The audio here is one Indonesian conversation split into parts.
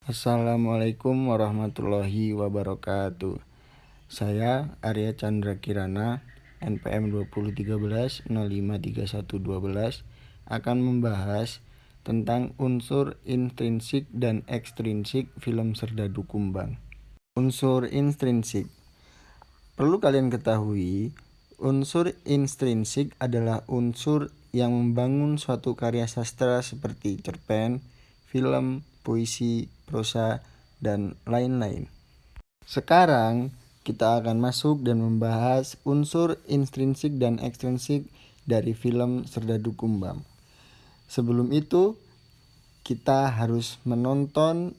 Assalamualaikum warahmatullahi wabarakatuh. Saya Arya Chandra Kirana, NPM 2013-053112, akan membahas tentang unsur intrinsik dan ekstrinsik film Serdadu Kumbang. Unsur intrinsik. Perlu kalian ketahui, unsur intrinsik adalah unsur yang membangun suatu karya sastra seperti cerpen, film, puisi, prosa, dan lain-lain. Sekarang kita akan masuk dan membahas unsur intrinsik dan ekstrinsik dari film Serdadu Kumbang. Sebelum itu, kita harus menonton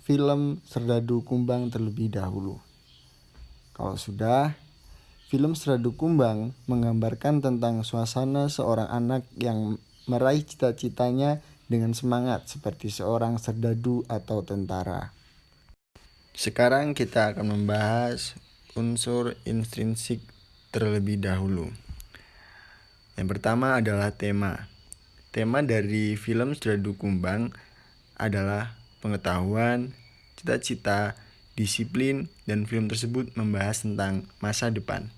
film Serdadu Kumbang terlebih dahulu. Kalau sudah, film Serdadu Kumbang menggambarkan tentang suasana seorang anak yang meraih cita-citanya dengan semangat seperti seorang serdadu atau tentara. Sekarang kita akan membahas unsur intrinsik terlebih dahulu. Yang pertama adalah tema. Tema dari film Serdadu Kumbang adalah pengetahuan, cita-cita, disiplin, dan film tersebut membahas tentang masa depan.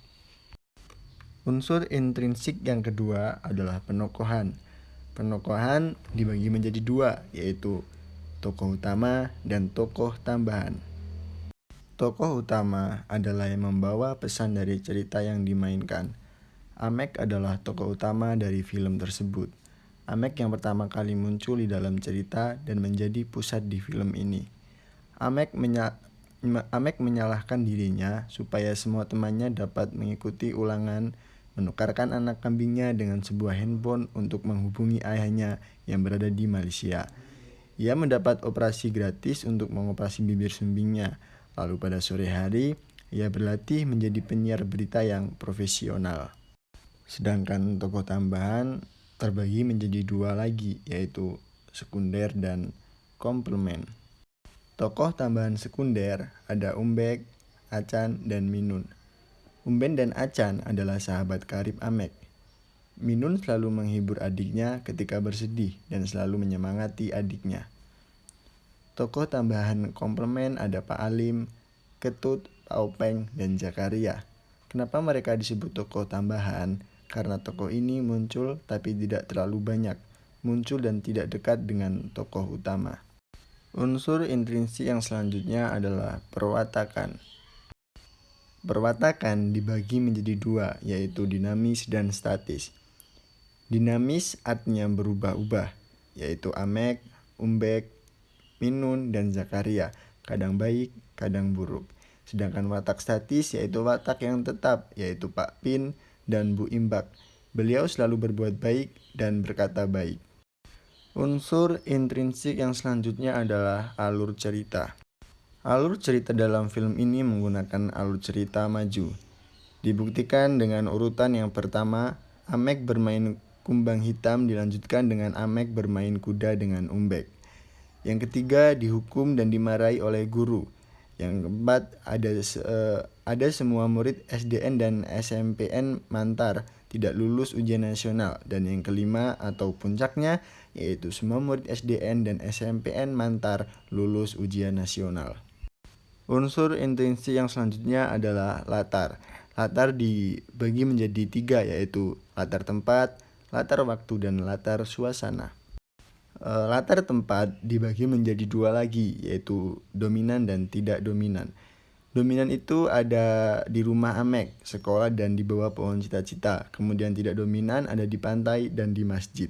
Unsur intrinsik yang kedua adalah penokohan. Penokohan dibagi menjadi dua, yaitu tokoh utama dan tokoh tambahan. Tokoh utama adalah yang membawa pesan dari cerita yang dimainkan. Amek adalah tokoh utama dari film tersebut. Amek yang pertama kali muncul di dalam cerita dan menjadi pusat di film ini. Amek menyalahkan dirinya supaya semua temannya dapat mengikuti ulangan menukarkan anak kambingnya dengan sebuah handphone untuk menghubungi ayahnya yang berada di Malaysia. Ia mendapat operasi gratis untuk mengoperasi bibir sumbingnya. Lalu pada sore hari, ia berlatih menjadi penyiar berita yang profesional. Sedangkan tokoh tambahan terbagi menjadi dua lagi, yaitu sekunder dan komplement. Tokoh tambahan sekunder ada Umbek, Acan, dan Minun. Umben dan Acan adalah sahabat karib Amek. Minun selalu menghibur adiknya ketika bersedih dan selalu menyemangati adiknya. Tokoh tambahan komplement ada Pak Alim, Ketut, Pak Openg, dan Zakaria. Kenapa mereka disebut tokoh tambahan? Karena tokoh ini muncul tapi tidak terlalu banyak, muncul dan tidak dekat dengan tokoh utama. Unsur intrinsik yang selanjutnya adalah perwatakan. Perwatakan dibagi menjadi dua, yaitu dinamis dan statis. Dinamis artinya berubah-ubah, yaitu Amek, Umbek, Minun, dan Zakaria, kadang baik, kadang buruk. Sedangkan watak statis yaitu watak yang tetap, yaitu Pak Pin dan Bu Imbak. Beliau selalu berbuat baik dan berkata baik. Unsur intrinsik yang selanjutnya adalah alur cerita. Alur cerita dalam film ini menggunakan alur cerita maju. Dibuktikan dengan urutan yang pertama, Amek bermain kumbang hitam dilanjutkan dengan Amek bermain kuda dengan Umbek. Yang ketiga, dihukum dan dimarahi oleh guru. Yang keempat, ada semua murid SDN dan SMPN Mantar tidak lulus ujian nasional. Dan yang kelima atau puncaknya, yaitu semua murid SDN dan SMPN Mantar lulus ujian nasional. Unsur intrinsik yang selanjutnya adalah latar. Latar dibagi menjadi tiga, yaitu latar tempat, latar waktu, dan latar suasana. Latar tempat dibagi menjadi dua lagi, yaitu dominan dan tidak dominan. Dominan itu ada di rumah Amek, sekolah, dan di bawah pohon cita-cita. Kemudian tidak dominan ada di pantai dan di masjid.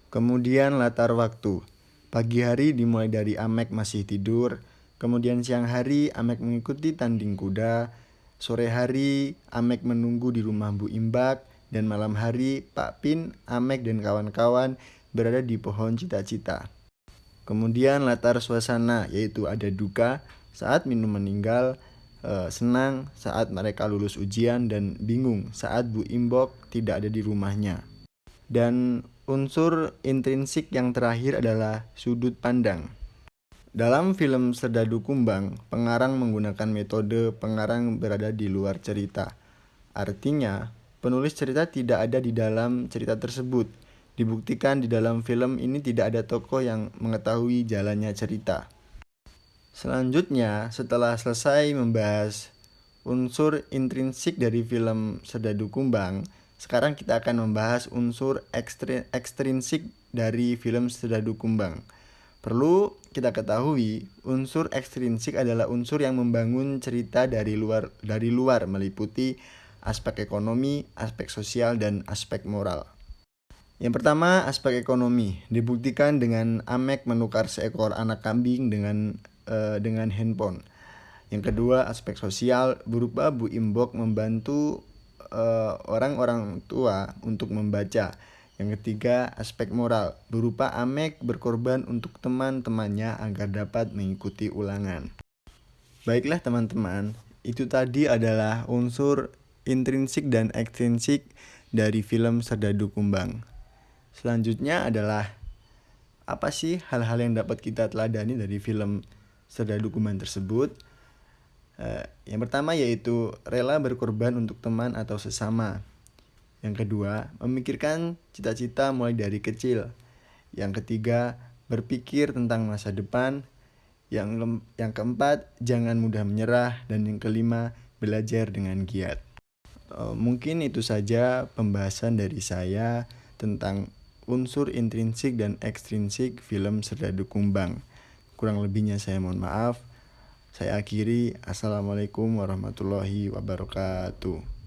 Kemudian latar waktu. Pagi hari dimulai dari Amek masih tidur. Kemudian siang hari Amek mengikuti tanding kuda. Sore hari Amek menunggu di rumah Bu Imbak. Dan malam hari Pak Pin, Amek, dan kawan-kawan berada di pohon cita-cita. Kemudian latar suasana, yaitu ada duka saat Minun meninggal, senang saat mereka lulus ujian, dan bingung saat Bu Imbok tidak ada di rumahnya. Dan unsur intrinsik yang terakhir adalah sudut pandang. Dalam film Serdadu Kumbang, pengarang menggunakan metode pengarang berada di luar cerita. Artinya, penulis cerita tidak ada di dalam cerita tersebut. Dibuktikan di dalam film ini tidak ada tokoh yang mengetahui jalannya cerita. Selanjutnya, setelah selesai membahas unsur intrinsik dari film Serdadu Kumbang, sekarang kita akan membahas unsur ekstrinsik dari film Serdadu Kumbang. Perlu kita ketahui, unsur ekstrinsik adalah unsur yang membangun cerita dari luar meliputi aspek ekonomi, aspek sosial, dan aspek moral. Yang pertama, aspek ekonomi. Dibuktikan dengan Amek menukar seekor anak kambing dengan handphone. Yang kedua, aspek sosial berupa Bu Imbok membantu orang-orang tua untuk membaca. Yang ketiga, aspek moral berupa Amek berkorban untuk teman-temannya agar dapat mengikuti ulangan. Baiklah teman-teman, itu tadi adalah unsur intrinsik dan ekstrinsik dari film Serdadu Kumbang. Selanjutnya adalah apa sih hal-hal yang dapat kita teladani dari film Serdadu Kumbang tersebut? Yang pertama yaitu rela berkorban untuk teman atau sesama. Yang kedua, memikirkan cita-cita mulai dari kecil. Yang ketiga, berpikir tentang masa depan. Yang keempat, jangan mudah menyerah. Dan yang kelima, belajar dengan giat. Mungkin itu saja pembahasan dari saya tentang unsur intrinsik dan ekstrinsik film Serdadu Kumbang. Kurang lebihnya saya mohon maaf. Saya akhiri. Assalamualaikum warahmatullahi wabarakatuh.